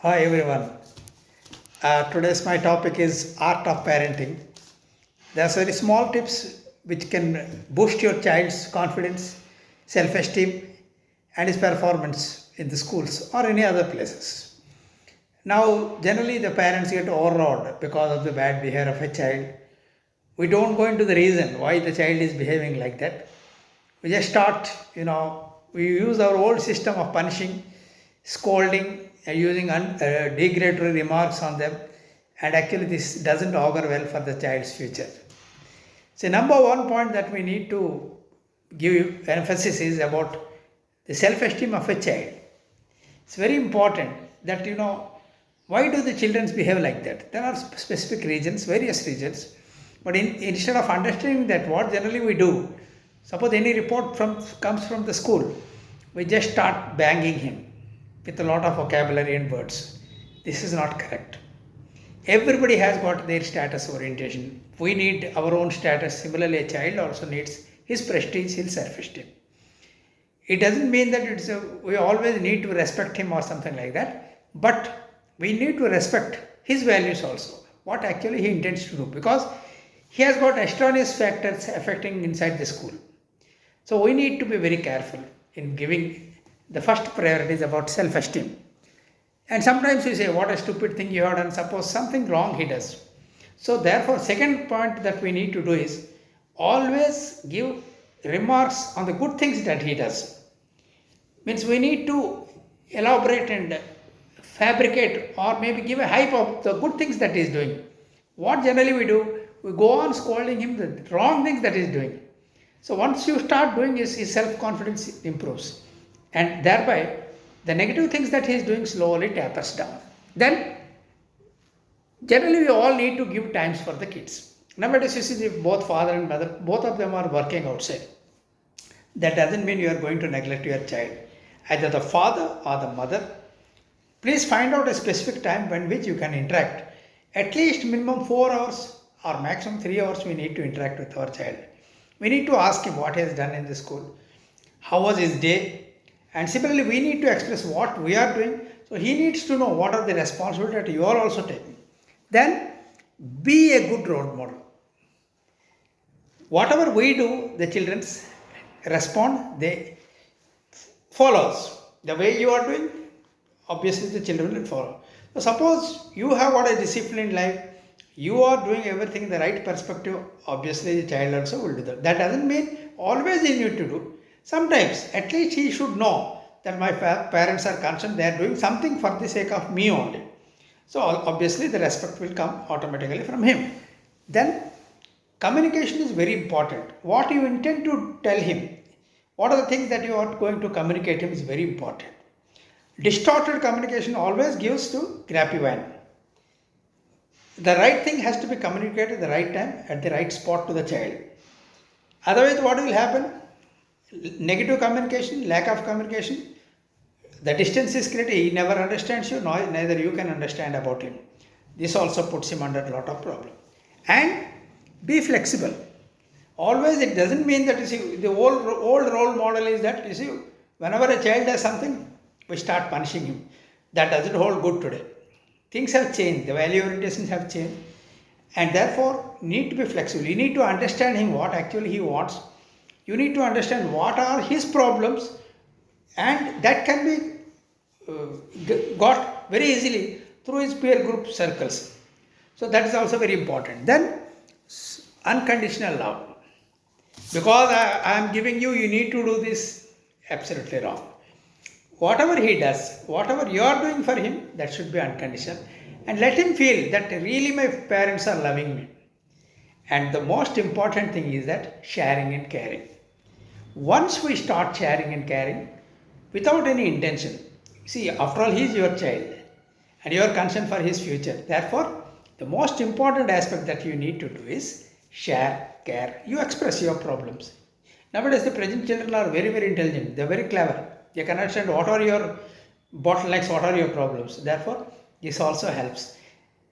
Hi everyone. Today's my topic is art of parenting. There are very small tips which can boost your child's confidence, self-esteem, and his performance in the schools or any other places. Now, generally the parents get overawed because of the bad behavior of a child. We don't go into the reason why the child is behaving like that. We just start, we use our old system of punishing, scolding, and using degradatory remarks on them, and actually this doesn't augur well for the child's future. So, number one point that we need to give emphasis is about the self-esteem of a child. It's very important that why do the children behave like that? There are specific reasons, various reasons, but instead of understanding that, what generally we do, suppose any report comes from the school, we just start banging him with a lot of vocabulary and words. This is not correct. Everybody has got their status orientation. We need our own status. Similarly, a child also needs his prestige, his self-esteem. It doesn't mean that we always need to respect him or something like that, but we need to respect his values also, what actually he intends to do, because he has got extraneous factors affecting inside the school. So we need to be very careful in giving the first priority is about self-esteem. And sometimes we say, what a stupid thing you have done, suppose something wrong he does. So therefore, second point that we need to do is always give remarks on the good things that he does. Means we need to elaborate and fabricate or maybe give a hype of the good things that he is doing. What generally we do, we go on scolding him the wrong things that he is doing. So once you start doing this, his self-confidence improves, and thereby the negative things that he is doing slowly tapers down. Then generally we all need to give times for the kids. Nowadays you see if both father and mother, both of them are working outside. That doesn't mean you are going to neglect your child. Either the father or the mother, please find out a specific time when which you can interact. At least minimum 4 hours or maximum 3 hours we need to interact with our child. We need to ask him what he has done in the school, how was his day, and similarly we need to express what we are doing. So he needs to know what are the responsibilities that you are also taking. Then be a good role model. Whatever we do, the children respond, they follow us. The way you are doing, obviously the children will follow. So suppose you have got a disciplined life, you are doing everything in the right perspective, obviously the child also will do that. That doesn't mean always he need to do. Sometimes at least he should know that my parents are concerned, they are doing something for the sake of me only. So obviously the respect will come automatically from him. Then communication is very important. What you intend to tell him, what are the things that you are going to communicate him is very important. Distorted communication always gives to crappy wine. The right thing has to be communicated at the right time, at the right spot to the child. Otherwise, what will happen? Negative communication, lack of communication, the distance is created, he never understands you, neither you can understand about him. This also puts him under a lot of problem. And be flexible. Always it doesn't mean that, you see, the old role model is that, you see, whenever a child does something, we start punishing him. That doesn't hold good today. Things have changed, the value orientations have changed, and therefore need to be flexible. You need to understand him, what actually he wants. You need to understand what are his problems, and that can be got very easily through his peer group circles. So that is also very important. Then unconditional love. Because I am giving you, you need to do this, absolutely wrong. Whatever he does, whatever you are doing for him, that should be unconditional. And let him feel that really my parents are loving me. And the most important thing is that sharing and caring. Once we start sharing and caring, without any intention, see, after all, he is your child and you are concerned for his future. Therefore, the most important aspect that you need to do is share, care. You express your problems. Nowadays, the present children are very, very intelligent. They are very clever. They can understand what are your bottlenecks, what are your problems. Therefore, this also helps.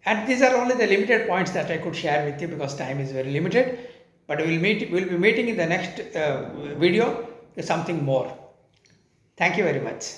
And these are only the limited points that I could share with you because time is very limited. But we'll be meeting in the next video with something more. Thank you very much.